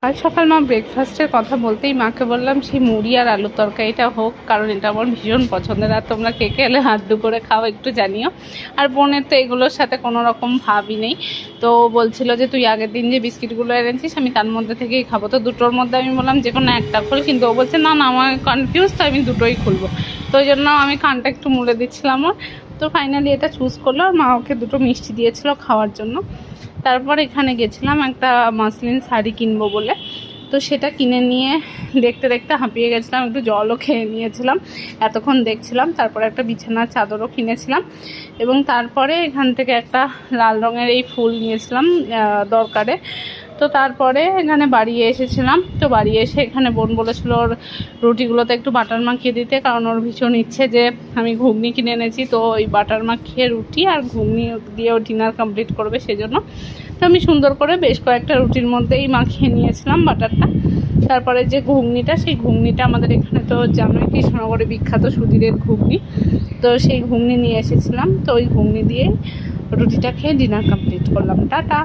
আজ সকাল মা ব্রেকফাস্টের কথা বলতেই মাকে বললাম সেই মুড়ি আর আলুর তরকারিটা হোক, কারণ এটা আমার ভীষণ পছন্দের। আর তোমরা কে কে এলে হাত করে খাও একটু জানিও। আর বোনের তো এগুলোর সাথে কোনো রকম ভাবই নেই, তো বলছিল যে তুই আগের দিন যে বিস্কিটগুলো এনেছিস আমি তার মধ্যে থেকেই খাবো। তো দুটোর মধ্যে আমি বললাম যে কোনো একটা খোল, কিন্তু ও বলছে না না আমার কনফিউজ, তো আমি দুটোই খুলবো। তো ওই জন্য আমি কানটা একটু মুড়ে দিচ্ছিলাম। তো ফাইনালি এটা চুজ করলো, আর মা ওকে দুটো মিষ্টি দিয়েছিল খাওয়ার জন্য। তারপর এখানে গেছিলাম একটা মাসলিন শাড়ি কিনবো বলে, তো সেটা কিনে নিয়ে দেখতে দেখতে হাঁপিয়ে গেছিলাম, একটু জলও খেয়ে নিয়েছিলাম এতক্ষণ দেখছিলাম। তারপরে একটা বিছানার চাদরও কিনেছিলাম, এবং তারপরে এখান থেকে একটা লাল রঙের এই ফুল নিয়েছিলাম দরকারে। তো তারপরে এখানে বাড়ি এসেছিলাম। তো বাড়ি এসে এখানে বোন বলেছিল ওর রুটিগুলোতে একটু বাটার মাখিয়ে দিতে, কারণ ওর ভীষণ ইচ্ছে যে আমি ঘুগনি কিনে এনেছি, তো ওই বাটার মাখিয়ে রুটি আর ঘুগনি দিয়েও ডিনার কমপ্লিট করবে সেজন্য। তো আমি সুন্দর করে বেশ কয়েকটা রুটির মধ্যেই মাখিয়ে নিয়েছিলাম বাটারটা। তারপরে যে ঘুগনিটা, সেই ঘুগনিটা আমাদের এখানে তো জানোই কৃষ্ণনগরে বিখ্যাত সুধীরের ঘুগনি, তো সেই ঘুগনি নিয়ে এসেছিলাম। তো ওই ঘুগনি দিয়ে রুটিটা খেয়ে ডিনার কমপ্লিট করলাম। টাটা।